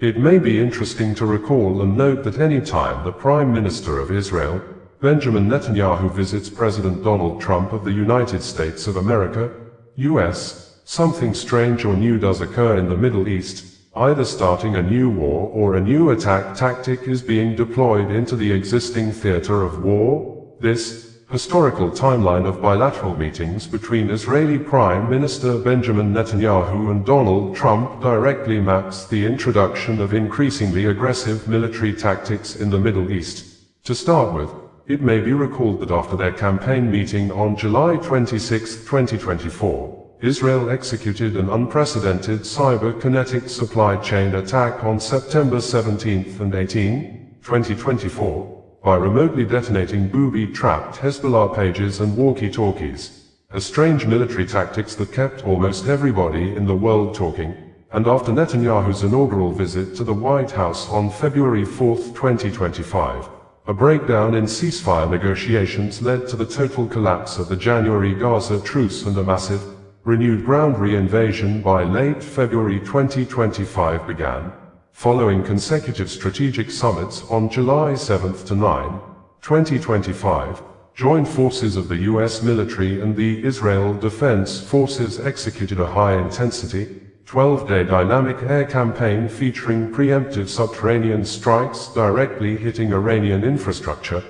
It may be interesting to recall and note that any time the Prime Minister of Israel, Benjamin Netanyahu, visits President Donald Trump of the United States of America, US, something strange or new does occur in the Middle East, either starting a new war or a new attack tactic is being deployed into the existing theater of war. This historical timeline of bilateral meetings between Israeli Prime Minister Benjamin Netanyahu and Donald Trump directly maps the introduction of increasingly aggressive military tactics in the Middle East. To start with, it may be recalled that after their campaign meeting on July 26, 2024, Israel executed an unprecedented cyberkinetic supply chain attack on September 17 and 18, 2024, by remotely detonating booby-trapped Hezbollah pages and walkie-talkies, a strange military tactics that kept almost everybody in the world talking. And after Netanyahu's inaugural visit to the White House on February 4, 2025, a breakdown in ceasefire negotiations led to the total collapse of the January Gaza truce and a massive, renewed ground reinvasion by late February 2025 began, following consecutive strategic summits on July 7 to 9, 2025. Joint forces of the US military and the Israel Defense Forces executed a high-intensity, 12-day dynamic air campaign featuring preemptive subterranean strikes directly hitting Iranian infrastructure,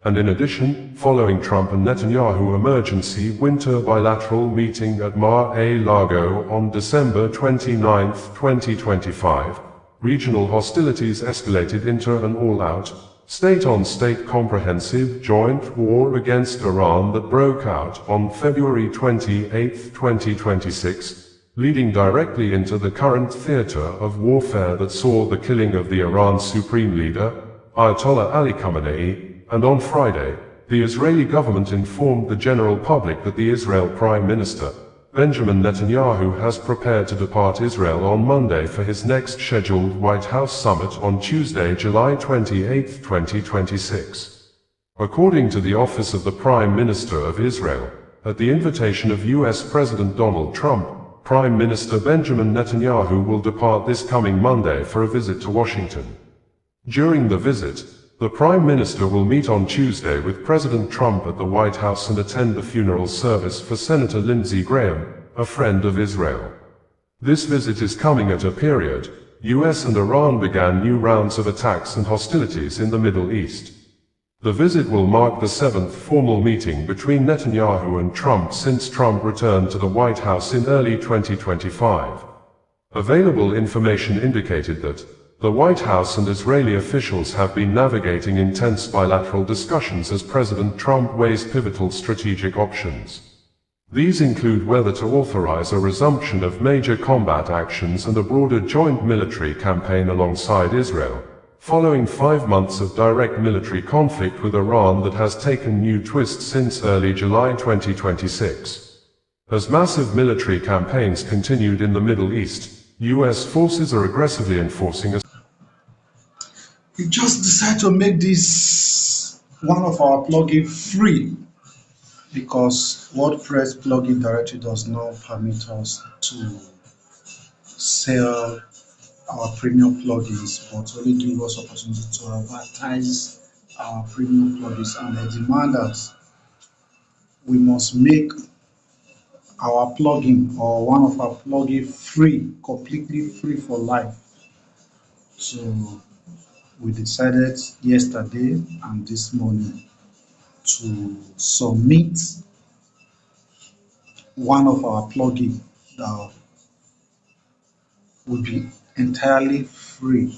and in addition, following Trump and Netanyahu emergency winter bilateral meeting at Mar-a-Lago on December 29, 2025, regional hostilities escalated into an all-out, state-on-state comprehensive joint war against Iran that broke out on February 28, 2026, leading directly into the current theater of warfare that saw the killing of the Iran supreme leader, Ayatollah Ali Khamenei. And on Friday, the Israeli government informed the general public that the Israel Prime Minister, Benjamin Netanyahu, has prepared to depart Israel on Monday for his next scheduled White House summit on Tuesday, July 28, 2026. According to the Office of the Prime Minister of Israel, at the invitation of US President Donald Trump, Prime Minister Benjamin Netanyahu will depart this coming Monday for a visit to Washington. During the visit, the Prime Minister will meet on Tuesday with President Trump at the White House and attend the funeral service for Senator Lindsey Graham, a friend of Israel. This visit is coming at a period US and Iran began new rounds of attacks and hostilities in the Middle East. The visit will mark the seventh formal meeting between Netanyahu and Trump since Trump returned to the White House in early 2025. Available information indicated that the White House and Israeli officials have been navigating intense bilateral discussions as President Trump weighs pivotal strategic options. These include whether to authorize a resumption of major combat actions and a broader joint military campaign alongside Israel, following 5 months of direct military conflict with Iran that has taken new twists since early July 2026. As massive military campaigns continued in the Middle East, US forces are aggressively enforcing a We just decided to make this one of our plugin free because WordPress plugin directory does not permit us to sell our premium plugins, but only give us opportunity to advertise our premium plugins, and they demand that we must make our plugin or one of our plugin free, completely free for life. So we decided yesterday and this morning to submit one of our plugins that will be entirely free.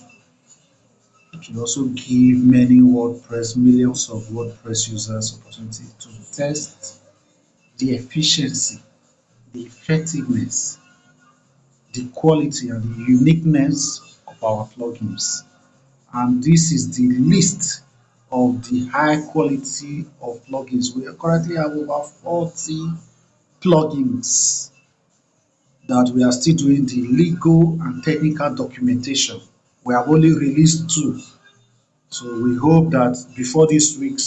It will also give millions of WordPress users opportunity to test the efficiency, the effectiveness, the quality and the uniqueness of our plugins. And this is the list of the high quality of plugins. We currently have over 40 plugins that we are still doing the legal and technical documentation. We have only released 2. So we hope that before this week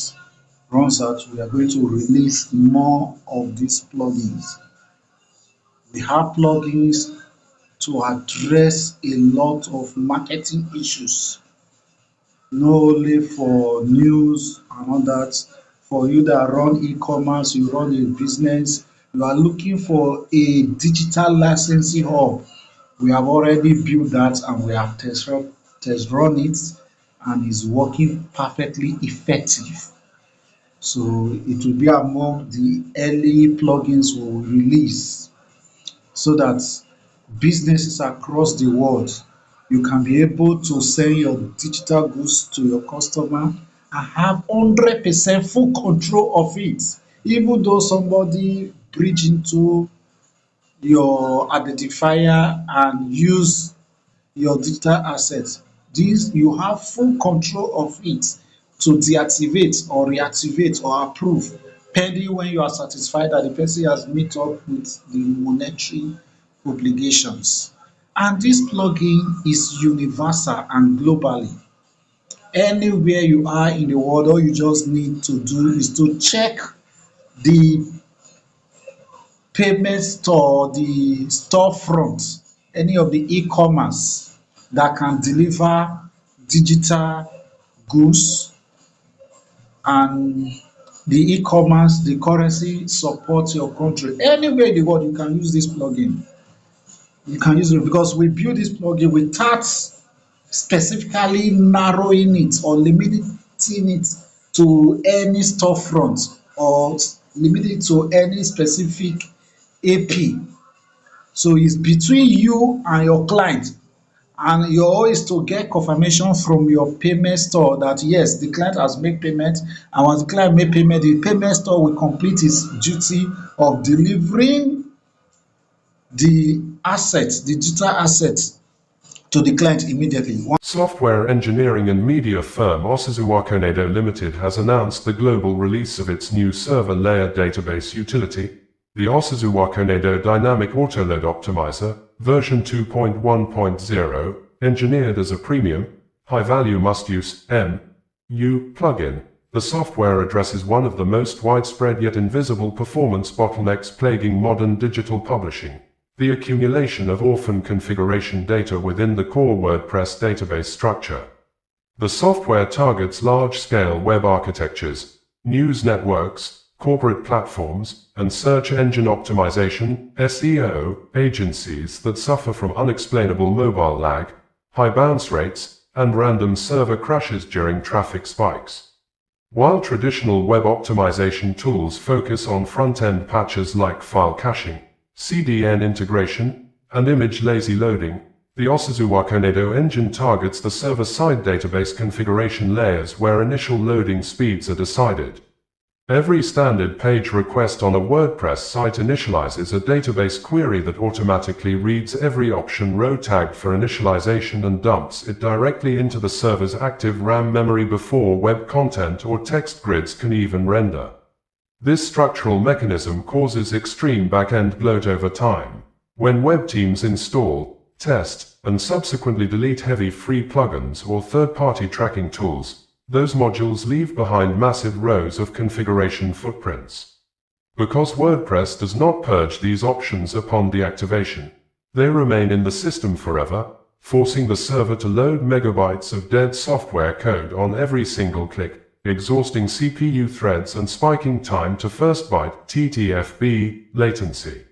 runs out, we are going to release more of these plugins. We have plugins to address a lot of marketing issues, not only for news and all that. For you that run e-commerce, you run a business, you are looking for a digital licensing hub. We have already built that and we have test run it, and it's working perfectly effective. So it will be among the early plugins we will release, so that businesses across the world, you can be able to send your digital goods to your customer and have 100% full control of it. Even though somebody breach into your identifier and use your digital assets, this you have full control of it to deactivate or reactivate or approve, pending when you are satisfied that the person has met up with the monetary obligations. And this plugin is universal and globally. Anywhere you are in the world, all you just need to do is to check the payment store, the storefront, any of the e-commerce that can deliver digital goods, and the e-commerce, the currency support your country. Anywhere in the world, you can use this plugin. You can use it because we build this plugin without specifically narrowing it or limiting it to any storefront or limiting it to any specific AP. So it's between you and your client, and your own is to get confirmation from your payment store that yes, the client has made payment, and once the client make payment, the payment store will complete its duty of delivering the assets, the digital assets, to the client immediately. Software engineering and media firm Osizuwa Konedo Limited has announced the global release of its new server layer database utility, the Osizuwa Konedo Dynamic Autoload Optimizer, version 2.1.0, engineered as a premium, high-value must-use (MU) plugin. The software addresses one of the most widespread yet invisible performance bottlenecks plaguing modern digital publishing: the accumulation of orphan configuration data within the core WordPress database structure. The software targets large-scale web architectures, news networks, corporate platforms, and search engine optimization (SEO) agencies that suffer from unexplainable mobile lag, high bounce rates, and random server crashes during traffic spikes. While traditional web optimization tools focus on front-end patches like file caching, CDN integration, and image lazy loading, the Osizuwa Konedo engine targets the server-side database configuration layers where initial loading speeds are decided. Every standard page request on a WordPress site initializes a database query that automatically reads every option row tagged for initialization and dumps it directly into the server's active RAM memory before web content or text grids can even render. This structural mechanism causes extreme back-end bloat over time. When web teams install, test, and subsequently delete heavy free plugins or third-party tracking tools, those modules leave behind massive rows of configuration footprints. Because WordPress does not purge these options upon deactivation, they remain in the system forever, forcing the server to load megabytes of dead software code on every single click, exhausting CPU threads and spiking time to first byte (TTFB) latency.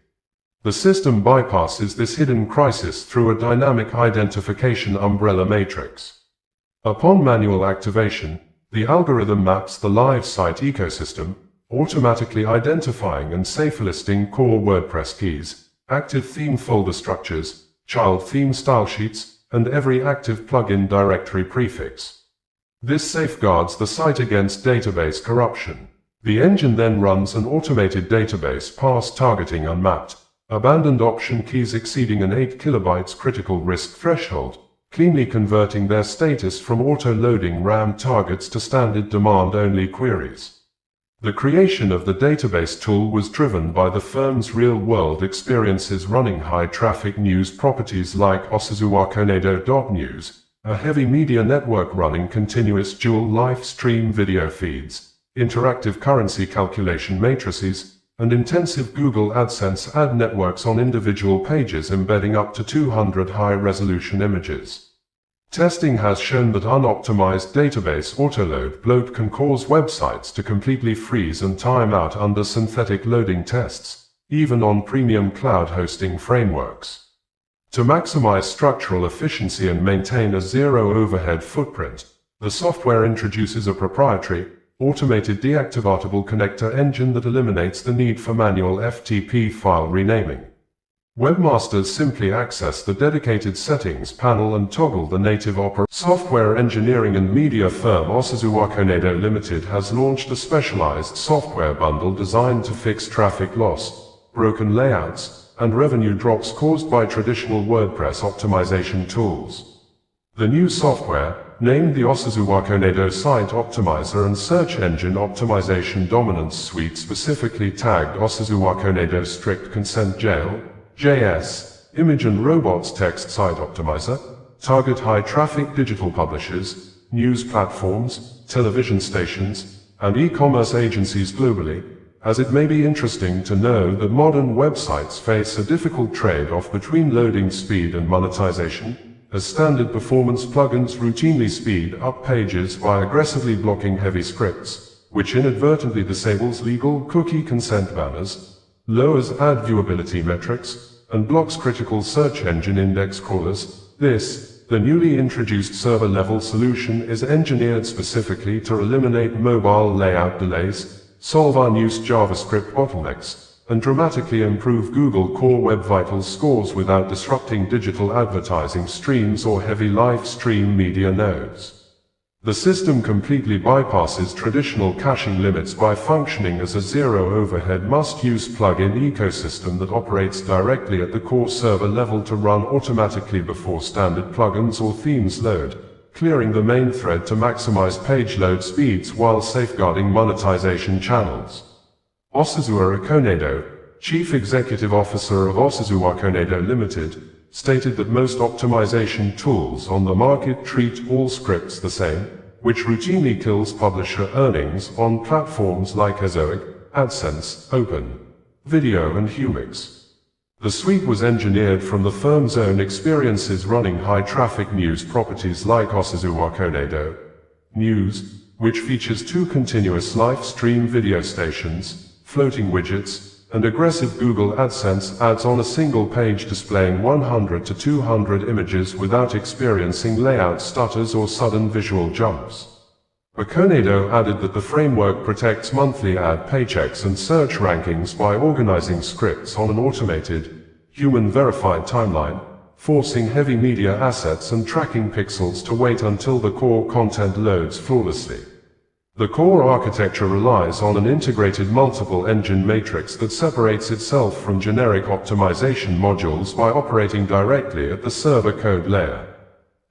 The system bypasses this hidden crisis through a dynamic identification umbrella matrix. Upon manual activation, the algorithm maps the live site ecosystem, automatically identifying and safe listing core WordPress keys, active theme folder structures, child theme style sheets, and every active plugin directory prefix. This safeguards the site against database corruption. The engine then runs an automated database parse targeting unmapped, abandoned option keys exceeding an 8 kilobytes critical risk threshold, cleanly converting their status from auto-loading RAM targets to standard demand-only queries. The creation of the database tool was driven by the firm's real-world experiences running high-traffic news properties like Osizuwa Konedo.news, a heavy media network running continuous dual live stream video feeds, interactive currency calculation matrices, and intensive Google AdSense ad networks on individual pages embedding up to 200 high-resolution images. Testing has shown that unoptimized database autoload bloat can cause websites to completely freeze and time out under synthetic loading tests, even on premium cloud hosting frameworks. To maximize structural efficiency and maintain a zero-overhead footprint, the software introduces a proprietary, automated deactivatable connector engine that eliminates the need for manual FTP file renaming. Webmasters simply access the dedicated settings panel and toggle the native operating. Software engineering and media firm Osazuwa Konedo Limited has launched a specialized software bundle designed to fix traffic loss, broken layouts, and revenue drops caused by traditional WordPress optimization tools. The new software, named the Osazuwa Konedo Site Optimizer and Search Engine Optimization Dominance Suite, specifically tagged Osazuwa Konedo Strict Consent Jail, JS, Image and Robots Text Site Optimizer, target high-traffic digital publishers, news platforms, television stations, and e-commerce agencies globally, as it may be interesting to know that modern websites face a difficult trade-off between loading speed and monetization, as standard performance plugins routinely speed up pages by aggressively blocking heavy scripts, which inadvertently disables legal cookie consent banners, lowers ad viewability metrics, and blocks critical search engine index crawlers. The newly introduced server-level solution is engineered specifically to eliminate mobile layout delays, solve unused JavaScript bottlenecks, and dramatically improve Google Core Web Vitals scores without disrupting digital advertising streams or heavy live stream media nodes. The system completely bypasses traditional caching limits by functioning as a zero-overhead must-use plugin ecosystem that operates directly at the core server level to run automatically before standard plugins or themes load, clearing the main thread to maximize page load speeds while safeguarding monetization channels. Osazuwa Konedo, Chief Executive Officer of Osazuwa Konedo Limited, stated that most optimization tools on the market treat all scripts the same, which routinely kills publisher earnings on platforms like Ezoic, AdSense, Open Video and Humix. The suite was engineered from the firm's own experiences running high-traffic news properties like Osazuwa Konedo News, which features 2 continuous live stream video stations, floating widgets, and aggressive Google AdSense ads on a single page displaying 100 to 200 images without experiencing layout stutters or sudden visual jumps. Konedo added that the framework protects monthly ad paychecks and search rankings by organizing scripts on an automated, human-verified timeline, forcing heavy media assets and tracking pixels to wait until the core content loads flawlessly. The core architecture relies on an integrated multiple engine matrix that separates itself from generic optimization modules by operating directly at the server code layer.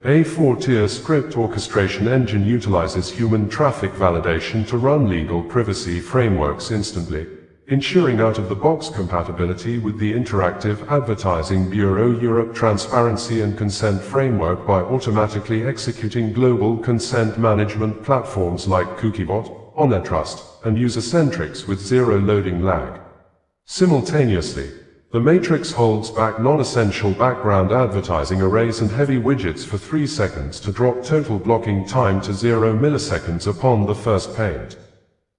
A 4-tier script orchestration engine utilizes human traffic validation to run legal privacy frameworks instantly, ensuring out-of-the-box compatibility with the Interactive Advertising Bureau Europe Transparency and Consent Framework by automatically executing global consent management platforms like Cookiebot, OnNetTrust, and User-Centrics with zero loading lag. Simultaneously, the matrix holds back non-essential background advertising arrays and heavy widgets for 3 seconds to drop total blocking time to 0 milliseconds upon the first paint.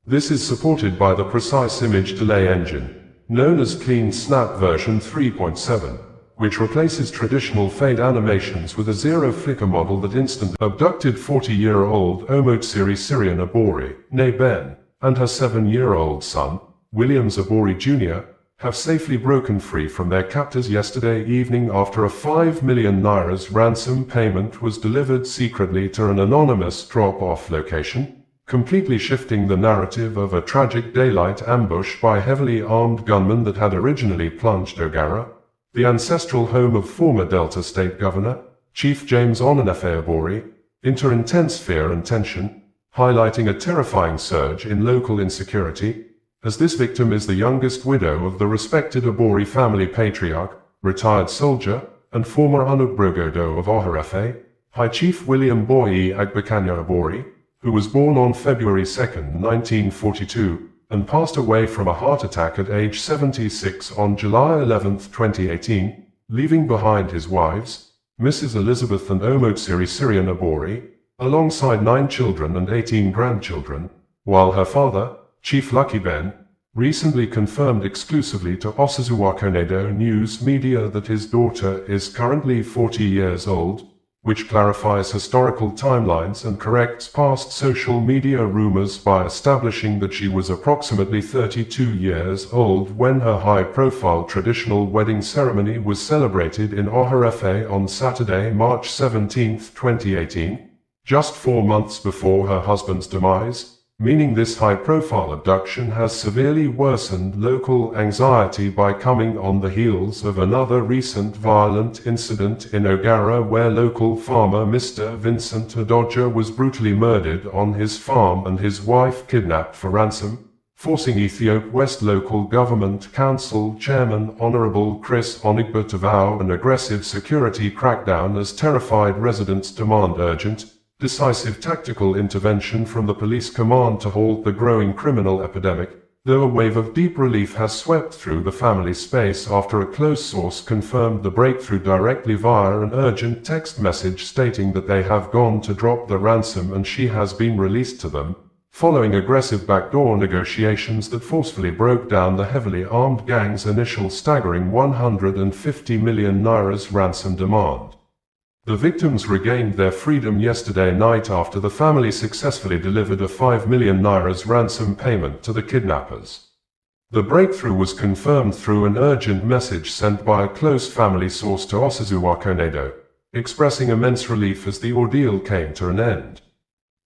This is supported by the Precise Image Delay Engine, known as Clean Snap version 3.7, which replaces traditional fade animations with a zero-flicker model that instantly abducted 40-year-old Omotsiri Syrian Ibori, née Ben, and her 7-year-old son, Williams Ibori Jr., have safely broken free from their captors yesterday evening after a 5 million Naira's ransom payment was delivered secretly to an anonymous drop-off location, completely shifting the narrative of a tragic daylight ambush by heavily armed gunmen that had originally plunged Ogara, the ancestral home of former Delta State Governor, Chief James Onanefe Ibori, into intense fear and tension, highlighting a terrifying surge in local insecurity, as this victim is the youngest widow of the respected Ibori family patriarch, retired soldier, and former Onugbogodo of Oharefe, High Chief William Boyi Agbakanyo Ibori, who was born on February 2, 1942, and passed away from a heart attack at age 76 on July 11, 2018, leaving behind his wives, Mrs. Elizabeth and Omotsiri Syrian Ibori, alongside 9 children and 18 grandchildren, while her father, Chief Lucky Ben, recently confirmed exclusively to Osasuwakonedo News Media that his daughter is currently 40 years old, which clarifies historical timelines and corrects past social media rumors by establishing that she was approximately 32 years old when her high-profile traditional wedding ceremony was celebrated in Oharefe on Saturday, March 17, 2018, just 4 months before her husband's demise, meaning this high-profile abduction has severely worsened local anxiety by coming on the heels of another recent violent incident in Ogara where local farmer Mr. Vincent Adoja was brutally murdered on his farm and his wife kidnapped for ransom, forcing Ethiopia West Local Government Council Chairman Honorable Chris Onigba to vow an aggressive security crackdown as terrified residents demand urgent, decisive tactical intervention from the police command to halt the growing criminal epidemic, though a wave of deep relief has swept through the family space after a close source confirmed the breakthrough directly via an urgent text message stating that they have gone to drop the ransom and she has been released to them, following aggressive backdoor negotiations that forcefully broke down the heavily armed gang's initial staggering 150 million naira's ransom demand. The victims regained their freedom yesterday night after the family successfully delivered a 5 million naira's ransom payment to the kidnappers. The breakthrough was confirmed through an urgent message sent by a close family source to Osasuwakonedo, expressing immense relief as the ordeal came to an end.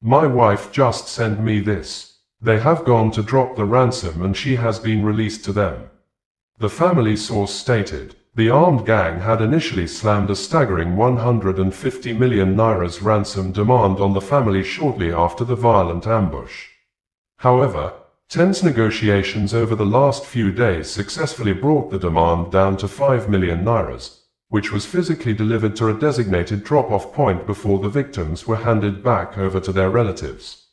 "My wife just sent me this. They have gone to drop the ransom and she has been released to them," the family source stated. The armed gang had initially slammed a staggering 150 million naira's ransom demand on the family shortly after the violent ambush. However, tense negotiations over the last few days successfully brought the demand down to 5 million naira's, which was physically delivered to a designated drop-off point before the victims were handed back over to their relatives.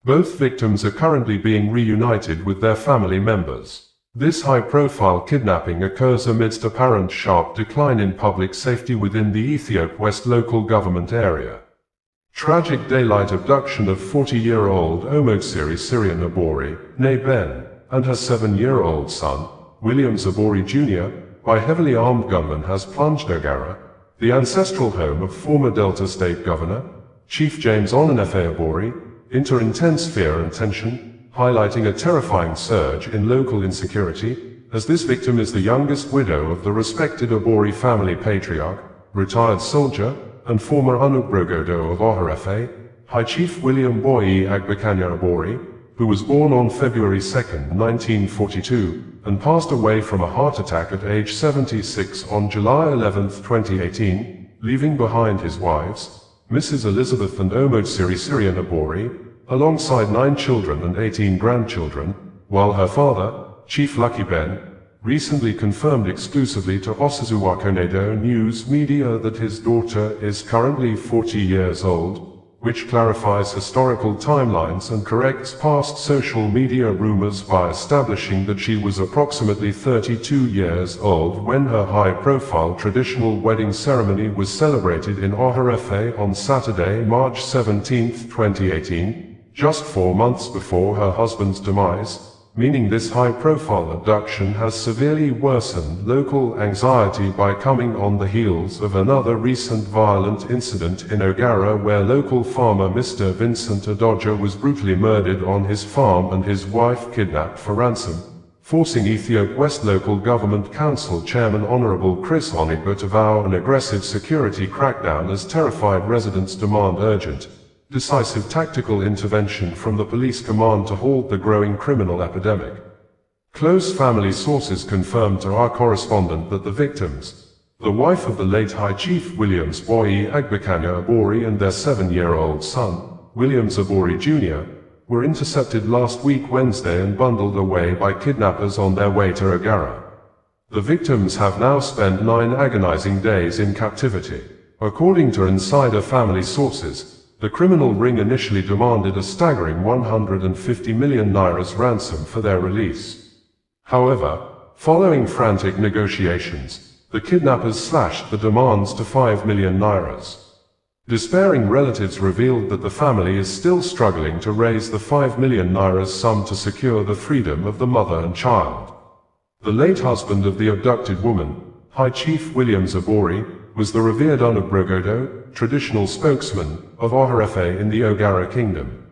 Both victims are currently being reunited with their family members. This high-profile kidnapping occurs amidst apparent sharp decline in public safety within the Ethiopia West local government area. Tragic daylight abduction of 40-year-old Omotsiri Syrian Ibori, née Ben, and her 7-year-old son, William Ibori Jr., by heavily armed gunmen has plunged Ogara, the ancestral home of former Delta State Governor, Chief James Onanefe Ibori, into intense fear and tension, highlighting a terrifying surge in local insecurity, as this victim is the youngest widow of the respected Ibori family patriarch, retired soldier, and former Unubrogodo of Oharefe, High Chief William Boyi Agbekanya Ibori, who was born on February 2, 1942, and passed away from a heart attack at age 76 on July 11, 2018, leaving behind his wives, Mrs. Elizabeth and Omotsiri Syrian Ibori, alongside 9 children and 18 grandchildren, while her father, Chief Lucky Ben, recently confirmed exclusively to Osasuwakonedo News Media that his daughter is currently 40 years old, which clarifies historical timelines and corrects past social media rumors by establishing that she was approximately 32 years old when her high-profile traditional wedding ceremony was celebrated in Oharefe on Saturday, March 17, 2018, just 4 months before her husband's demise, meaning this high-profile abduction has severely worsened local anxiety by coming on the heels of another recent violent incident in Ogara where local farmer Mr. Vincent Adoja was brutally murdered on his farm and his wife kidnapped for ransom, forcing Ethiopia West Local Government Council Chairman Honorable Chris Onigba to vow an aggressive security crackdown as terrified residents demand urgent, decisive tactical intervention from the police command to halt the growing criminal epidemic. Close family sources confirmed to our correspondent that the victims, the wife of the late High Chief Williams Boyi Agbekanya Ibori and their 7-year-old son, Williams Ibori Jr., were intercepted last week Wednesday and bundled away by kidnappers on their way to Ogara. The victims have now spent 9 agonizing days in captivity. According to insider family sources, the criminal ring initially demanded a staggering 150 million nairas ransom for their release. However, following frantic negotiations, the kidnappers slashed the demands to 5 million nairas. Despairing relatives revealed that the family is still struggling to raise the 5 million nairas sum to secure the freedom of the mother and child. The late husband of the abducted woman, High Chief Williams Ibori, was the revered Unabrogodo, traditional spokesman of Oharefe in the Ogara Kingdom.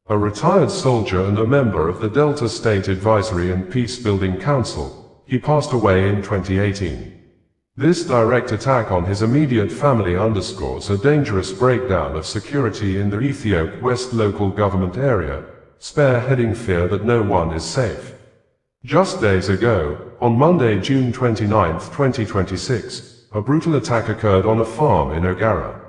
A retired soldier and a member of the Delta State Advisory and Peace-Building Council, he passed away in 2018. This direct attack on his immediate family underscores a dangerous breakdown of security in the Ethiopia West local government area, spearheading fear that no one is safe. Just days ago, on Monday, June 29, 2026, a brutal attack occurred on a farm in Ogara.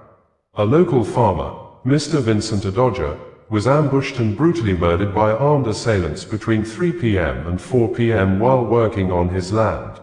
A local farmer, Mr. Vincent Adoja, was ambushed and brutally murdered by armed assailants between 3 p.m. and 4 p.m. while working on his land.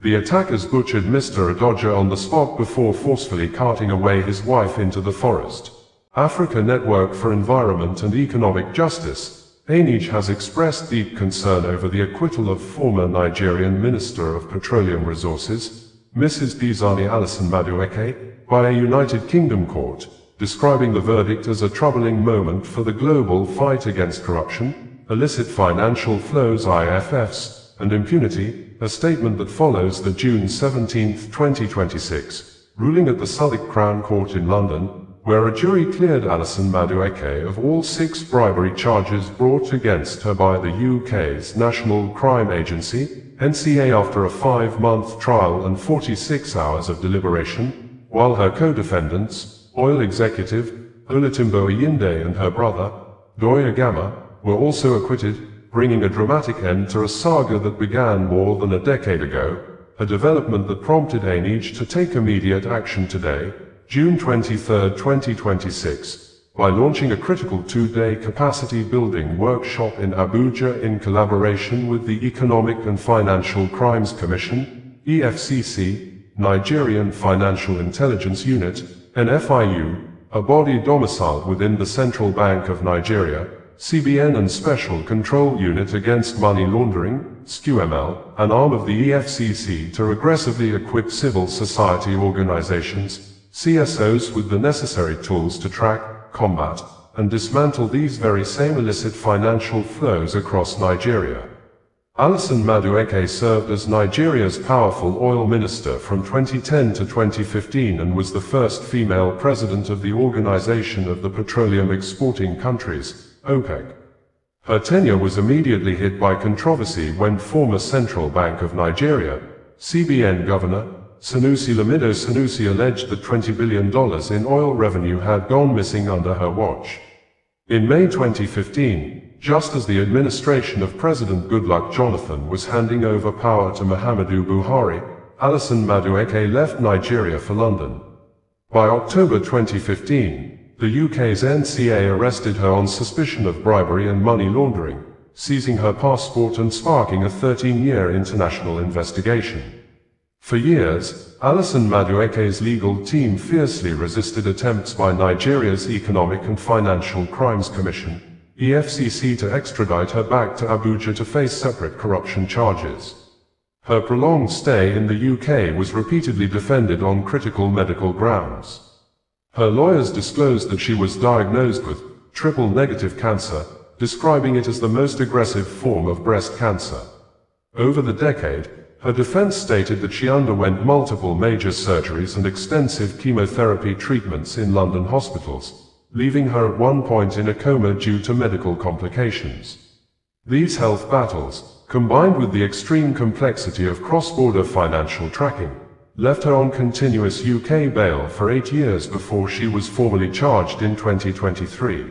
The attackers butchered Mr. Adoja on the spot before forcefully carting away his wife into the forest. Africa Network for Environment and Economic Justice, ANEJ, has expressed deep concern over the acquittal of former Nigerian Minister of Petroleum Resources, Mrs. Dizani Alison Madueke, by a United Kingdom court, describing the verdict as a troubling moment for the global fight against corruption, illicit financial flows (IFFs), and impunity, a statement that follows the June 17, 2026, ruling at the Southwark Crown Court in London, where a jury cleared Alison Madueke of all 6 bribery charges brought against her by the UK's National Crime Agency, NCA, after a 5-month trial and 46 hours of deliberation, while her co-defendants, oil executive Olutimbo Oyinde and her brother, Doya Gama, were also acquitted, bringing a dramatic end to a saga that began more than a decade ago, a development that prompted ANEJ to take immediate action today, June 23, 2026, by launching a critical 2-day capacity-building workshop in Abuja in collaboration with the Economic and Financial Crimes Commission, EFCC, Nigerian Financial Intelligence Unit, NFIU, a body domiciled within the Central Bank of Nigeria, CBN, and Special Control Unit Against Money Laundering, SQML, an arm of the EFCC, to aggressively equip civil society organizations, CSOs, with the necessary tools to track, combat, and dismantle these very same illicit financial flows across Nigeria. Alison Madueke served as Nigeria's powerful oil minister from 2010 to 2015 and was the first female president of the Organization of the Petroleum Exporting Countries, OPEC. Her tenure was immediately hit by controversy when former Central Bank of Nigeria, CBN Governor, Sanusi Lamido Sanusi alleged that $20 billion in oil revenue had gone missing under her watch. In May 2015, just as the administration of President Goodluck Jonathan was handing over power to Muhammadu Buhari, Alison Madueke left Nigeria for London. By October 2015, the UK's NCA arrested her on suspicion of bribery and money laundering, seizing her passport and sparking a 13-year international investigation. For years, Alison Madueke's legal team fiercely resisted attempts by Nigeria's Economic and Financial Crimes Commission, EFCC, to extradite her back to Abuja to face separate corruption charges. Her prolonged stay in the UK was repeatedly defended on critical medical grounds. Her lawyers disclosed that she was diagnosed with triple-negative cancer, describing it as the most aggressive form of breast cancer. Over the decade, her defense stated that she underwent multiple major surgeries and extensive chemotherapy treatments in London hospitals, leaving her at one point in a coma due to medical complications. These health battles, combined with the extreme complexity of cross-border financial tracking, left her on continuous UK bail for 8 years before she was formally charged in 2023.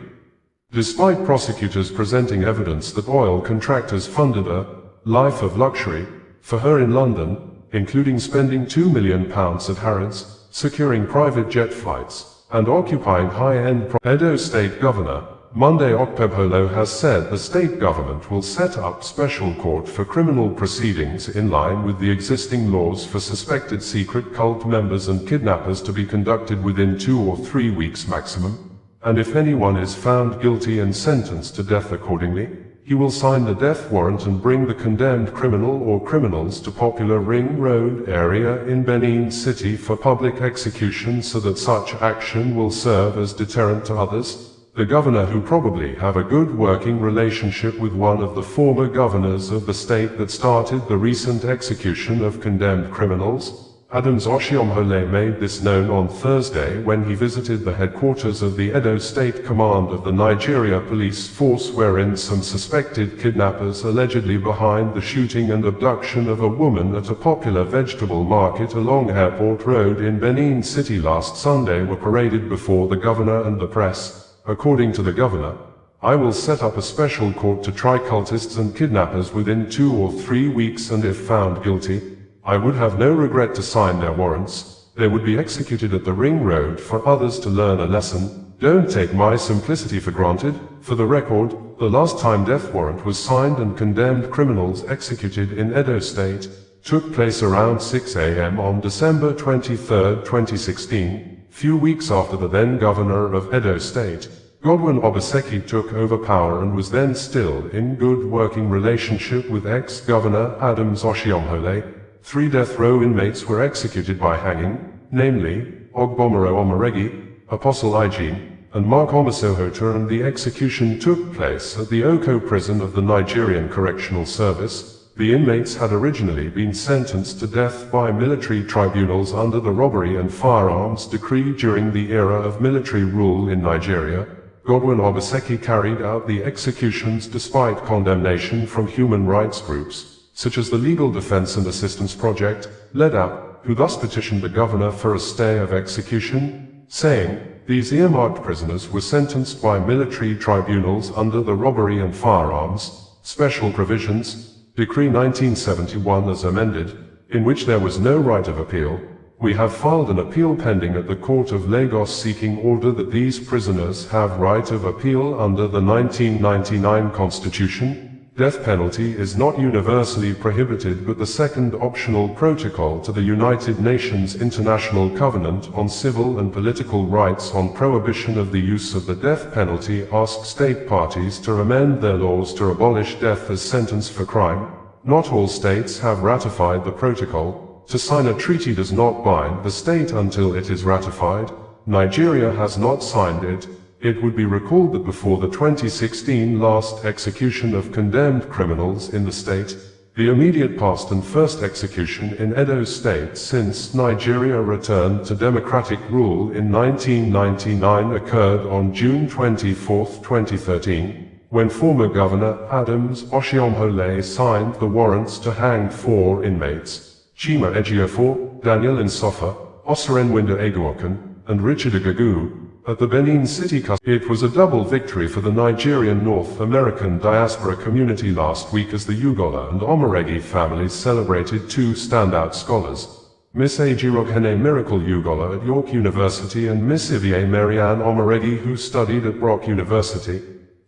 Despite prosecutors presenting evidence that oil contractors funded a life of luxury for her in London, including spending £2 million at Harrods, securing private jet flights, and occupying high-end Edo State Governor, Monday Okpebholo has said the state government will set up special court for criminal proceedings in line with the existing laws for suspected secret cult members and kidnappers to be conducted within 2 or 3 weeks maximum. and if anyone is found guilty and sentenced to death accordingly, he will sign the death warrant and bring the condemned criminal or criminals to popular Ring Road area in Benin City for public execution so that such action will serve as deterrent to others. The governor, who probably have a good working relationship with one of the former governors of the state that started the recent execution of condemned criminals, Adams Oshiomhole, made this known on Thursday when he visited the headquarters of the Edo State Command of the Nigeria Police Force, wherein some suspected kidnappers allegedly behind the shooting and abduction of a woman at a popular vegetable market along Airport Road in Benin City last Sunday were paraded before the governor and the press. According to the governor, "I will set up a special court to try cultists and kidnappers within 2 or 3 weeks, and if found guilty, I would have no regret to sign their warrants. They would be executed at the Ring Road for others to learn a lesson. Don't take my simplicity for granted." For the record, the last time death warrant was signed and condemned criminals executed in Edo State took place around 6 a.m. on December 23, 2016, few weeks after the then governor of Edo State, Godwin Obaseki, took over power and was then still in good working relationship with ex-governor Adams Oshiomhole. 3 death row inmates were executed by hanging, namely, Ogbomoro Omaregi, Apostle Ijin, and Mark Omasohota, and the execution took place at the Oko prison of the Nigerian Correctional Service. The inmates had originally been sentenced to death by military tribunals under the robbery and firearms decree during the era of military rule in Nigeria. Godwin Obaseki carried out the executions despite condemnation from human rights groups, such as the Legal Defense and Assistance Project, LEDAP, who thus petitioned the governor for a stay of execution, saying, "These earmarked prisoners were sentenced by military tribunals under the Robbery and Firearms Special Provisions Decree 1971 as amended, in which there was no right of appeal. We have filed an appeal pending at the Court of Lagos seeking order that these prisoners have right of appeal under the 1999 Constitution. Death penalty is not universally prohibited, but the second optional protocol to the United Nations International Covenant on Civil and Political Rights on prohibition of the use of the death penalty asks state parties to amend their laws to abolish death as sentence for crime. Not all states have ratified the protocol. To sign a treaty does not bind the state until it is ratified. Nigeria has not signed it. It would be recalled that before the 2016 last execution of condemned criminals in the state, the immediate past and first execution in Edo State since Nigeria returned to democratic rule in 1999 occurred on June 24, 2013, when former Governor Adams Oshiomhole signed the warrants to hang 4 inmates, Chima Ejiofor, Daniel Nsofa, Osarenwinda Eguokan, and Richard Agagu, at the Benin City Custody. It was a double victory for the Nigerian North American diaspora community last week as the Ugola and Omaregi families celebrated 2 standout scholars, Miss Ajiroghene Miracle Ugola at York University and Miss Ivie Marianne Omaregi, who studied at Brock University,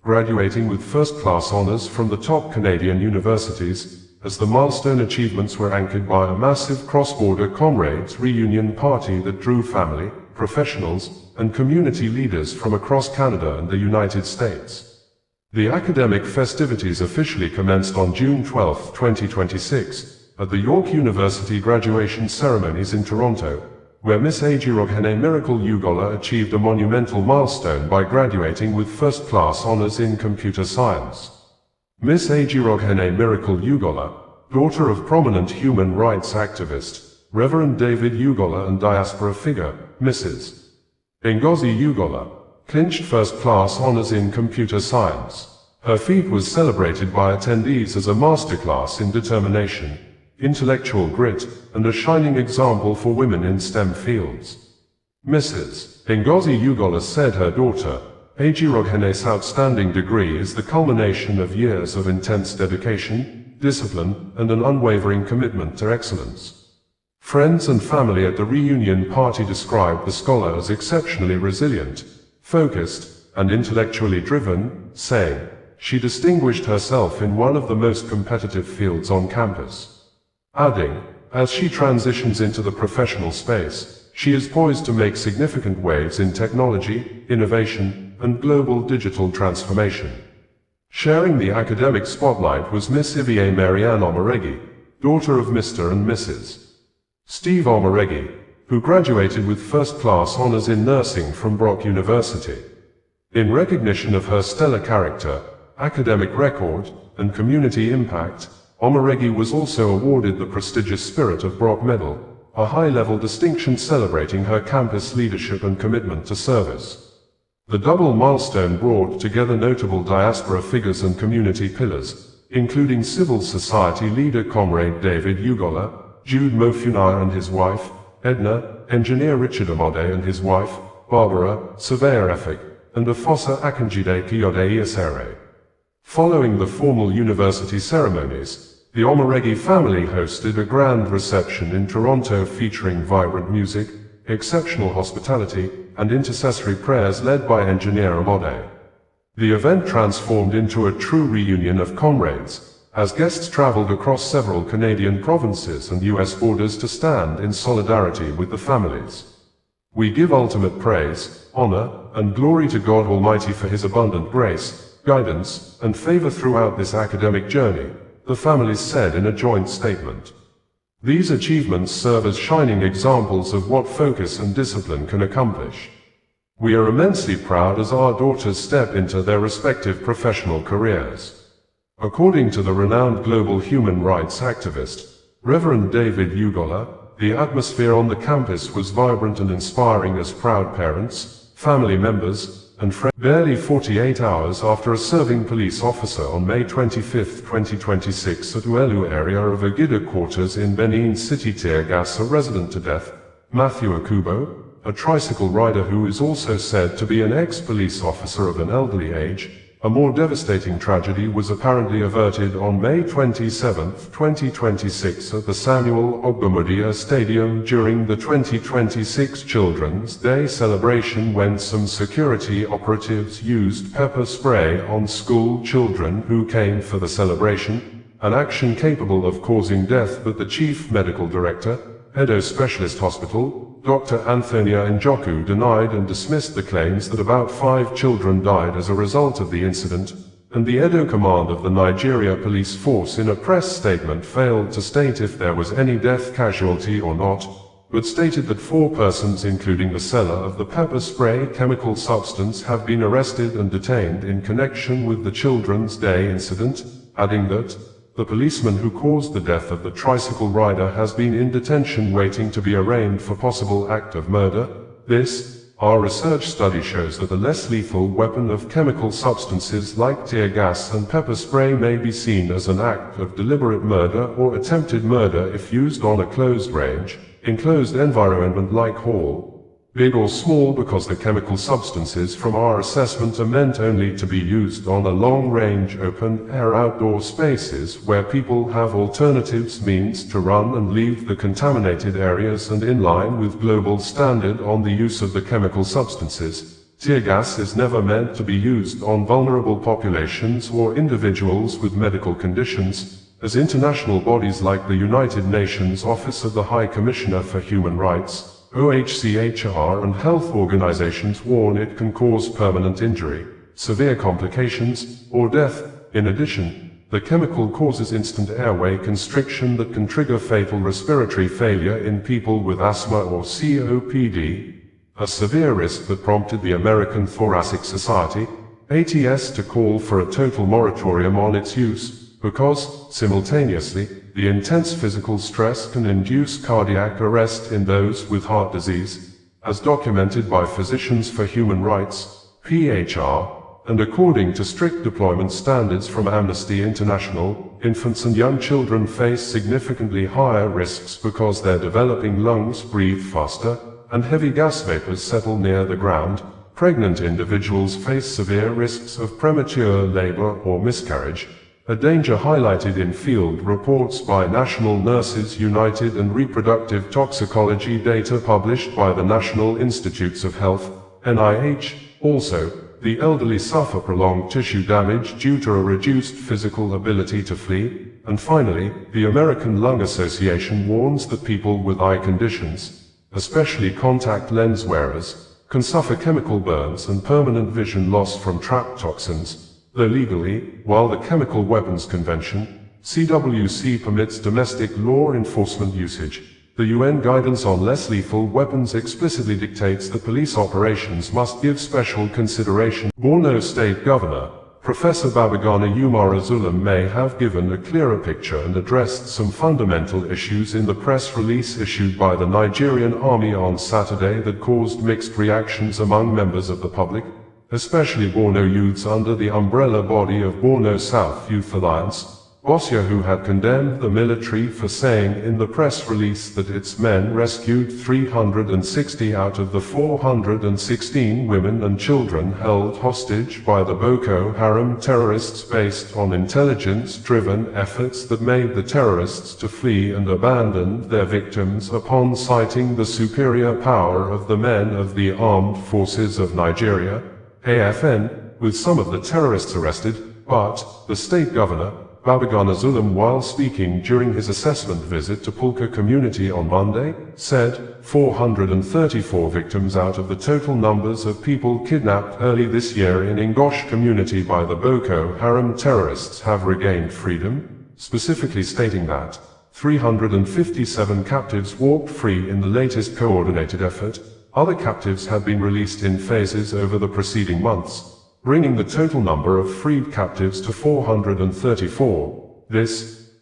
graduating with first-class honors from the top Canadian universities, as the milestone achievements were anchored by a massive cross-border comrades reunion party that drew family, professionals, and community leaders from across Canada and the United States. The academic festivities officially commenced on June 12, 2026, at the York University graduation ceremonies in Toronto, where Miss Ajiroghene Miracle Ugola achieved a monumental milestone by graduating with first-class honors in computer science. Miss Ajiroghene Miracle Ugola, daughter of prominent human rights activist, Reverend David Ugola, and diaspora figure, Mrs. Ngozi Ugola, clinched first-class honors in computer science. Her feat was celebrated by attendees as a masterclass in determination, intellectual grit, and a shining example for women in STEM fields. Mrs. Ngozi Ugola said her daughter, Ajiroghene's outstanding degree is the culmination of years of intense dedication, discipline, and an unwavering commitment to excellence. Friends and family at the reunion party described the scholar as exceptionally resilient, focused, and intellectually driven, saying, "She distinguished herself in one of the most competitive fields on campus." Adding, "As she transitions into the professional space, she is poised to make significant waves in technology, innovation, and global digital transformation. Sharing the academic spotlight was Miss Ivie Marianne Omoregui, daughter of Mr. and Mrs. Steve Omoregui, who graduated with first-class honors in nursing from Brock University. In recognition of her stellar character, academic record, and community impact, Omoregui was also awarded the prestigious Spirit of Brock Medal, a high-level distinction celebrating her campus leadership and commitment to service. The double milestone brought together notable diaspora figures and community pillars, including civil society leader Comrade David Ugola, Jude Mofunai and his wife, Edna, engineer Richard Amode and his wife, Barbara, surveyor Efik, and Afosa Akanjide Kiyode Iasere. Following the formal university ceremonies, the Omoregui family hosted a grand reception in Toronto featuring vibrant music, exceptional hospitality, and intercessory prayers led by engineer Amode. The event transformed into a true reunion of comrades, as guests traveled across several Canadian provinces and US borders to stand in solidarity with the families. We give ultimate praise, honor, and glory to God Almighty for His abundant grace, guidance, and favor throughout this academic journey, the families said in a joint statement. These achievements serve as shining examples of what focus and discipline can accomplish. We are immensely proud as our daughters step into their respective professional careers. According to the renowned global human rights activist, Reverend David Ugola, the atmosphere on the campus was vibrant and inspiring as proud parents, family members, and friends. Barely 48 hours after a serving police officer on May 25, 2026 at Uelu area of Agida quarters in Benin City tear gas a resident to death, Matthew Akubo, a tricycle rider who is also said to be an ex-police officer of an elderly age. A more devastating tragedy was apparently averted on May 27, 2026 at the Samuel Ogbomodia Stadium during the 2026 Children's Day celebration when some security operatives used pepper spray on school children who came for the celebration, an action capable of causing death, but the chief medical director, Edo Specialist Hospital, Dr. Antonia Njoku denied and dismissed the claims that about 5 children died as a result of the incident, and the Edo command of the Nigeria police force in a press statement failed to state if there was any death casualty or not, but stated that 4 persons including the seller of the pepper spray chemical substance have been arrested and detained in connection with the Children's Day incident, adding that the policeman who caused the death of the tricycle rider has been in detention waiting to be arraigned for possible act of murder. Our research study shows that a less lethal weapon of chemical substances like tear gas and pepper spray may be seen as an act of deliberate murder or attempted murder if used on a closed range, enclosed environment like hall, big or small, because the chemical substances from our assessment are meant only to be used on a long-range open-air outdoor spaces where people have alternatives means to run and leave the contaminated areas, and in line with global standard on the use of the chemical substances. Tear gas is never meant to be used on vulnerable populations or individuals with medical conditions, as international bodies like the United Nations Office of the High Commissioner for Human Rights, OHCHR, and health organizations warn it can cause permanent injury, severe complications, or death. In addition, the chemical causes instant airway constriction that can trigger fatal respiratory failure in people with asthma or COPD, a severe risk that prompted the American Thoracic Society, ATS, to call for a total moratorium on its use, because, simultaneously, the intense physical stress can induce cardiac arrest in those with heart disease, as documented by Physicians for Human Rights, PHR, and according to strict deployment standards from Amnesty International, infants and young children face significantly higher risks because their developing lungs breathe faster, and heavy gas vapors settle near the ground. Pregnant individuals face severe risks of premature labor or miscarriage, a danger highlighted in field reports by National Nurses United and reproductive toxicology data published by the National Institutes of Health, NIH. Also, the elderly suffer prolonged tissue damage due to a reduced physical ability to flee. And finally, the American Lung Association warns that people with eye conditions, especially contact lens wearers, can suffer chemical burns and permanent vision loss from trapped toxins, though legally, while the Chemical Weapons Convention, CWC permits domestic law enforcement usage, the UN guidance on less lethal weapons explicitly dictates that police operations must give special consideration. Borno State Governor, Professor Babagana Umar Zulum may have given a clearer picture and addressed some fundamental issues in the press release issued by the Nigerian Army on Saturday that caused mixed reactions among members of the public, especially Borno youths under the umbrella body of Borno South Youth Alliance. Bossia, who had condemned the military for saying in the press release that its men rescued 360 out of the 416 women and children held hostage by the Boko Haram terrorists based on intelligence-driven efforts that made the terrorists to flee and abandon their victims upon citing the superior power of the men of the Armed Forces of Nigeria, AFN, with some of the terrorists arrested, but the state governor, Babagana Zulum, while speaking during his assessment visit to Pulka community on Monday, said 434 victims out of the total numbers of people kidnapped early this year in Ngosh community by the Boko Haram terrorists have regained freedom, specifically stating that 357 captives walked free in the latest coordinated effort. Other captives have been released in phases over the preceding months, bringing the total number of freed captives to 434.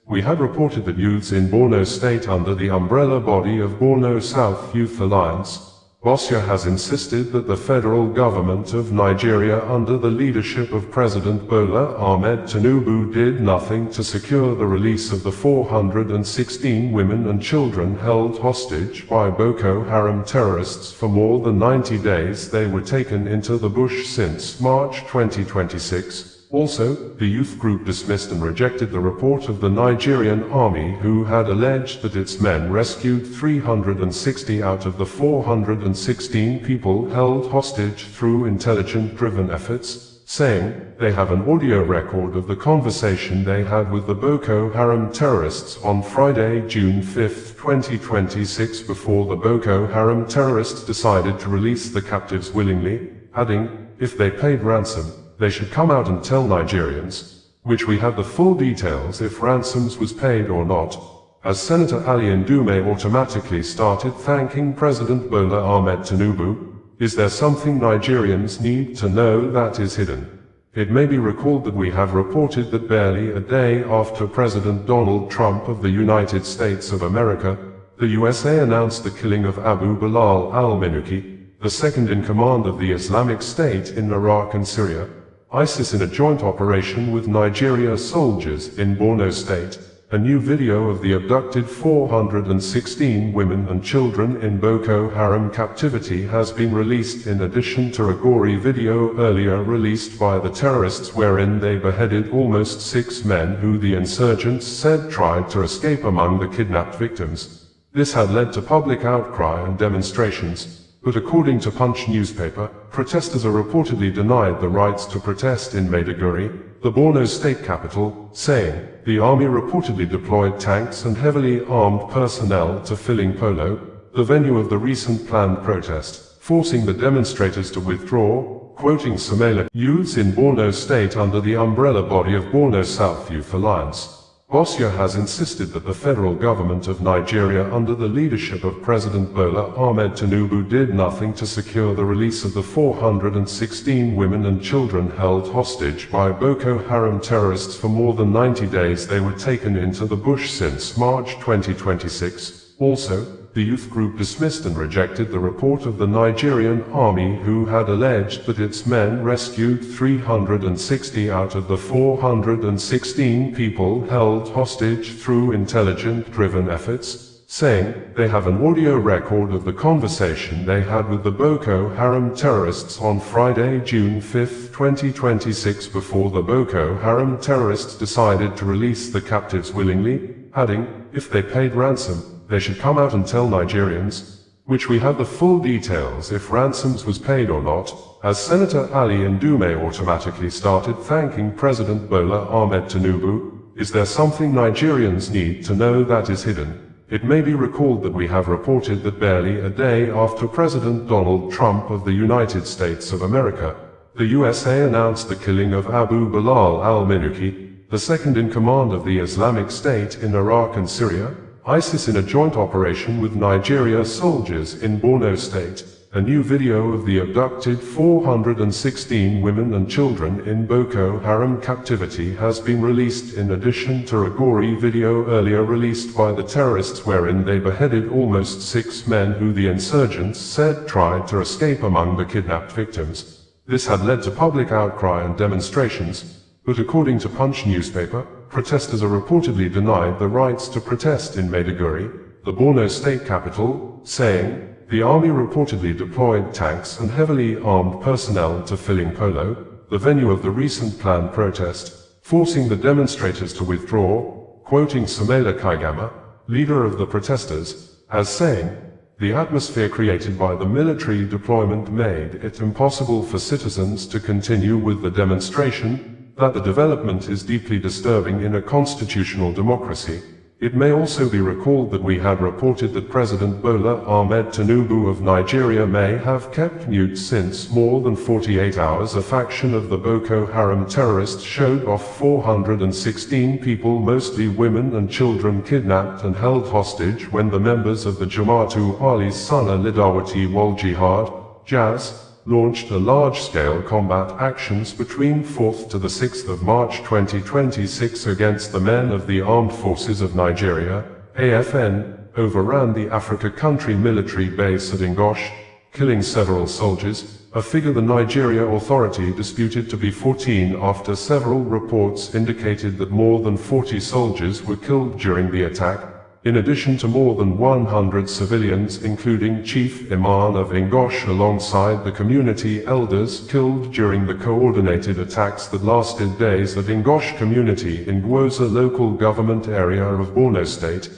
We had reported that youths in Borno State under the umbrella body of Borno South Youth Alliance, Bossia has insisted that the federal government of Nigeria under the leadership of President Bola Ahmed Tinubu did nothing to secure the release of the 416 women and children held hostage by Boko Haram terrorists for more than 90 days. They were taken into the bush since March 2026. Also, the youth group dismissed and rejected the report of the Nigerian army, who had alleged that its men rescued 360 out of the 416 people held hostage through intelligence-driven efforts, saying they have an audio record of the conversation they had with the Boko Haram terrorists on Friday, June 5, 2026, before the Boko Haram terrorists decided to release the captives willingly, adding, if they paid ransom, they should come out and tell Nigerians, which we have the full details if ransoms was paid or not, as Senator Ali Ndume automatically started thanking President Bola Ahmed Tinubu. Is there something Nigerians need to know that is hidden? It may be recalled that we have reported that barely a day after President Donald Trump of the United States of America, the USA announced the killing of Abu Bilal al-Minuki, the second in command of the Islamic State in Iraq and Syria, ISIS, in a joint operation with Nigeria soldiers in Borno State. A new video of the abducted 416 women and children in Boko Haram captivity has been released, in addition to a gory video earlier released by the terrorists wherein they beheaded almost 6 men who the insurgents said tried to escape among the kidnapped victims. This had led to public outcry and demonstrations. But according to Punch newspaper, protesters are reportedly denied the rights to protest in Maiduguri, the Borno state capital, saying the army reportedly deployed tanks and heavily armed personnel to Filling Polo, the venue of the recent planned protest, forcing the demonstrators to withdraw. Quoting Somela, youths in Borno State under the umbrella body of Borno South Youth Alliance, Bossia has insisted that the federal government of Nigeria under the leadership of President Bola Ahmed Tinubu did nothing to secure the release of the 416 women and children held hostage by Boko Haram terrorists for more than 90 days. They were taken into the bush since March 2026. Also, the youth group dismissed and rejected the report of the Nigerian army, who had alleged that its men rescued 360 out of the 416 people held hostage through intelligence-driven efforts, saying they have an audio record of the conversation they had with the Boko Haram terrorists on Friday, June 5, 2026, before the Boko Haram terrorists decided to release the captives willingly, adding, if they paid ransom, they should come out and tell Nigerians, which we have the full details if ransoms was paid or not, as Senator Ali Ndume automatically started thanking President Bola Ahmed Tinubu. Is there something Nigerians need to know that is hidden? It may be recalled that we have reported that barely a day after President Donald Trump of the United States of America, the USA announced the killing of Abu Bilal al-Minuki, the second in command of the Islamic State in Iraq and Syria, ISIS in a joint operation with Nigeria soldiers in Borno State. A new video of the abducted 416 women and children in Boko Haram captivity has been released in addition to a gory video earlier released by the terrorists wherein they beheaded almost 6 men who the insurgents said tried to escape among the kidnapped victims. This had led to public outcry and demonstrations, but according to Punch newspaper, protesters are reportedly denied the rights to protest in Maiduguri, the Borno state capital, saying, the army reportedly deployed tanks and heavily armed personnel to Filling Polo, the venue of the recent planned protest, forcing the demonstrators to withdraw, quoting Samela Kaigama, leader of the protesters, as saying, the atmosphere created by the military deployment made it impossible for citizens to continue with the demonstration, that the development is deeply disturbing in a constitutional democracy. It may also be recalled that we had reported that President Bola Ahmed Tinubu of Nigeria may have kept mute since more than 48 hours a faction of the Boko Haram terrorists showed off 416 people, mostly women and children, kidnapped and held hostage when the members of the Jama'atu Ahli Sunnah Lidawati wal Jihad, JAZ, launched a large-scale combat actions between 4th to the 6th of March 2026 against the men of the Armed Forces of Nigeria, AFN, overran the Africa country military base at Ngosh, killing several soldiers, a figure the Nigeria Authority disputed to be 14 after several reports indicated that more than 40 soldiers were killed during the attack, in addition to more than 100 civilians including Chief Imam of Ngosh alongside the community elders killed during the coordinated attacks that lasted days at Ngosh community in Gwoza local government area of Borno State.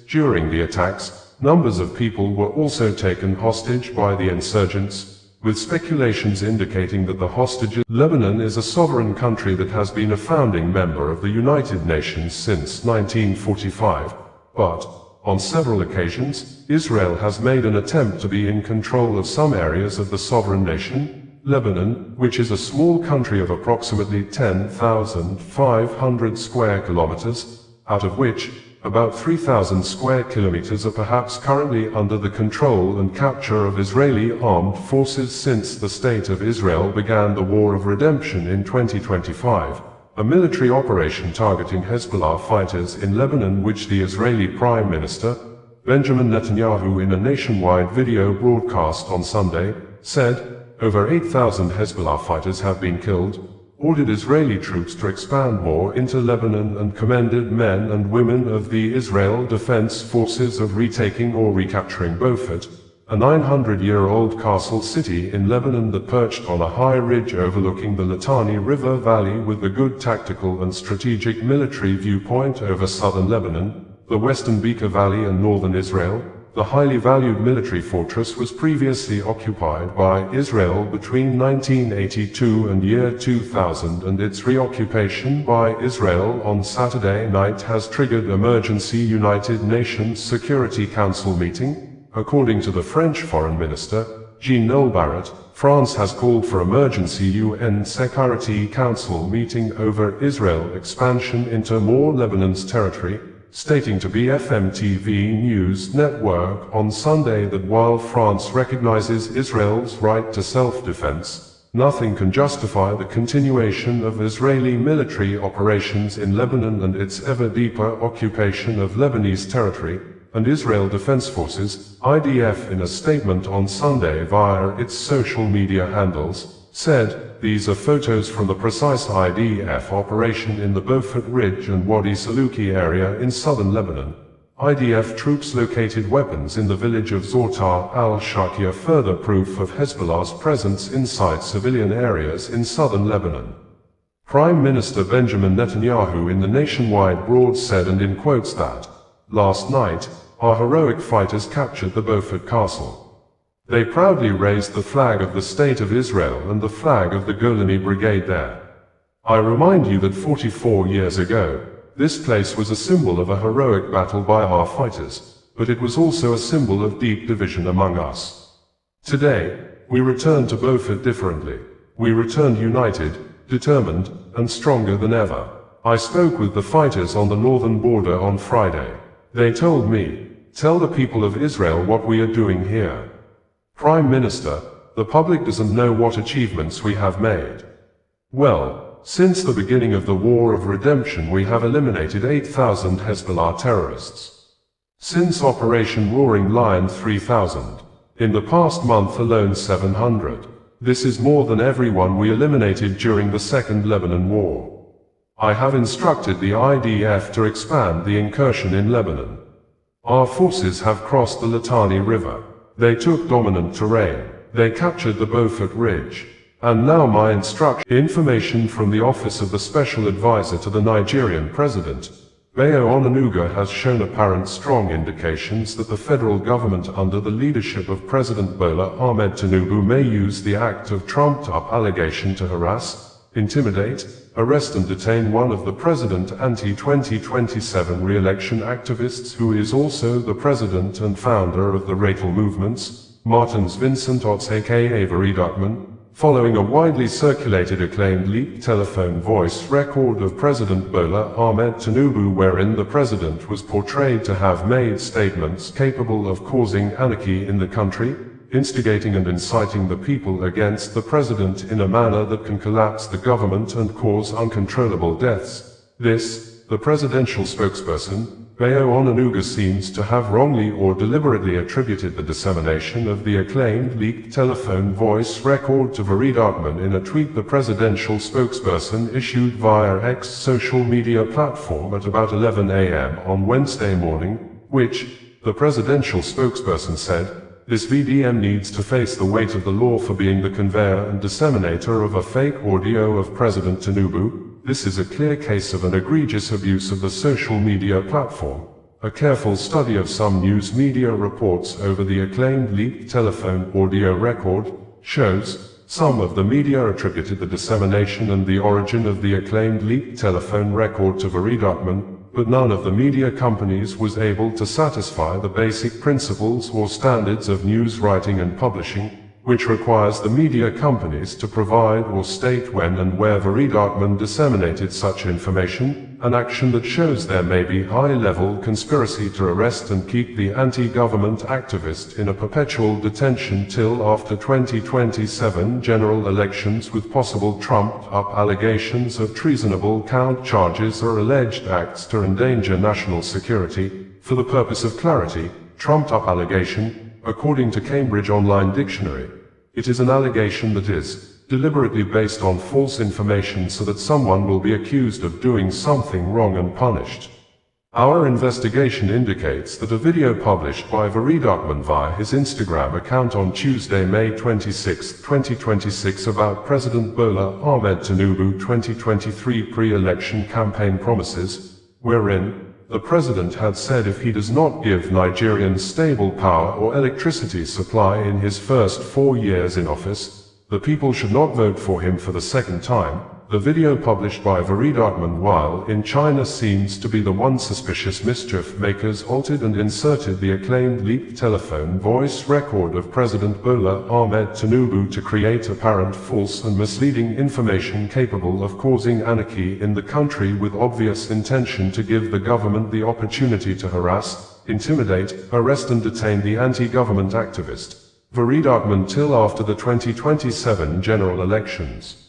During the attacks, numbers of people were also taken hostage by the insurgents, with speculations indicating that the hostages. Lebanon is a sovereign country that has been a founding member of the United Nations since 1945. But, on several occasions, Israel has made an attempt to be in control of some areas of the sovereign nation, Lebanon, which is a small country of approximately 10,500 square kilometers, out of which, about 3,000 square kilometers are perhaps currently under the control and capture of Israeli armed forces since the State of Israel began the War of Redemption in 2025. A military operation targeting Hezbollah fighters in Lebanon, which the Israeli Prime Minister, Benjamin Netanyahu, in a nationwide video broadcast on Sunday, said, over 8,000 Hezbollah fighters have been killed, ordered Israeli troops to expand more into Lebanon and commended men and women of the Israel Defense Forces of retaking or recapturing Beaufort, a 900-year-old castle city in Lebanon that perched on a high ridge overlooking the Litani River Valley with a good tactical and strategic military viewpoint over southern Lebanon, the western Bekaa Valley and northern Israel. The highly valued military fortress was previously occupied by Israel between 1982 and year 2000, and its reoccupation by Israel on Saturday night has triggered emergency United Nations Security Council meeting. According to the French Foreign Minister, Jean-Noël Barrot, France has called for emergency UN Security Council meeting over Israel expansion into more Lebanon's territory, stating to BFM TV News Network on Sunday that while France recognizes Israel's right to self-defense, nothing can justify the continuation of Israeli military operations in Lebanon and its ever deeper occupation of Lebanese territory. And Israel Defense Forces, IDF, in a statement on Sunday via its social media handles, said, these are photos from the precise IDF operation in the Beaufort Ridge and Wadi Saluki area in southern Lebanon. IDF troops located weapons in the village of Zortar al-Shakia, further proof of Hezbollah's presence inside civilian areas in southern Lebanon. Prime Minister Benjamin Netanyahu in the nationwide broad said, and in quotes, that, last night, our heroic fighters captured the Beaufort Castle. They proudly raised the flag of the State of Israel and the flag of the Golani Brigade there. I remind you that 44 years ago, This place was a symbol of a heroic battle by our fighters, but it was also a symbol of deep division among us. Today, we return to Beaufort differently. We returned united, determined, and stronger than ever. I spoke with the fighters on the northern border on Friday. They told me, "Tell the people of Israel what we are doing here." Prime Minister, the public doesn't know what achievements we have made. Well, since the beginning of the War of Redemption we have eliminated 8,000 Hezbollah terrorists. Since Operation Roaring Lion 3,000. In the past month alone 700. This is more than everyone we eliminated during the Second Lebanon War. I have instructed the IDF to expand the incursion in Lebanon. Our forces have crossed the Litani River. They took dominant terrain. They captured the Beaufort Ridge. And now my information from the Office of the Special Advisor to the Nigerian President, Bayo Onanuga, has shown apparent strong indications that the federal government under the leadership of President Bola Ahmed Tinubu may use the act of trumped-up allegation to harass, intimidate, arrest and detain one of the president anti-2027 re-election activists who is also the president and founder of the Ratel movements, Martins Vincent Otts aka Ibori, following a widely circulated acclaimed leaked telephone voice record of President Bola Ahmed Tinubu wherein the president was portrayed to have made statements capable of causing anarchy in the country, instigating and inciting the people against the president in a manner that can collapse the government and cause uncontrollable deaths. This, the presidential spokesperson, Bayo Onanuga, seems to have wrongly or deliberately attributed the dissemination of the acclaimed leaked telephone voice record to Veridakman in a tweet the presidential spokesperson issued via X social media platform at about 11 a.m. on Wednesday morning, which, the presidential spokesperson said, "This VDM needs to face the weight of the law for being the conveyor and disseminator of a fake audio of President Tinubu. This is a clear case of an egregious abuse of the social media platform." A careful study of some news media reports over the acclaimed leaked telephone audio record shows some of the media attributed the dissemination and the origin of the acclaimed leaked telephone record to Veridakman, but none of the media companies was able to satisfy the basic principles or standards of news writing and publishing, which requires the media companies to provide or state when and where Veridakman disseminated such information, an action that shows there may be high-level conspiracy to arrest and keep the anti-government activist in a perpetual detention till after 2027 general elections with possible trumped-up allegations of treasonable count charges or alleged acts to endanger national security. For the purpose of clarity, trumped-up allegation, according to Cambridge Online Dictionary, it is an allegation that is deliberately based on false information so that someone will be accused of doing something wrong and punished. Our investigation indicates that a video published by Veridakman via his Instagram account on Tuesday, May 26, 2026 about President Bola Ahmed Tinubu 2023 pre-election campaign promises, wherein the president had said if he does not give Nigerians stable power or electricity supply in his first 4 years in office, the people should not vote for him for the second time. The video published by Veridakman while in China seems to be the one suspicious mischief makers altered and inserted the acclaimed leaked telephone voice record of President Bola Ahmed Tinubu to create apparent false and misleading information capable of causing anarchy in the country with obvious intention to give the government the opportunity to harass, intimidate, arrest and detain the anti-government activist, Veridakman till after the 2027 general elections.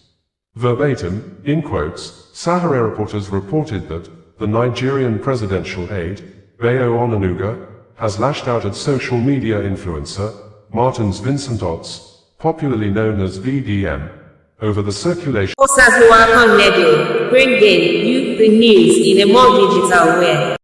Verbatim, in quotes, Sahara reporters reported that the Nigerian presidential aide, Bayo Onanuga, has lashed out at social media influencer, Martins Vincent Otts, popularly known as VDM, over the circulation Bringing you the news in a more digital way.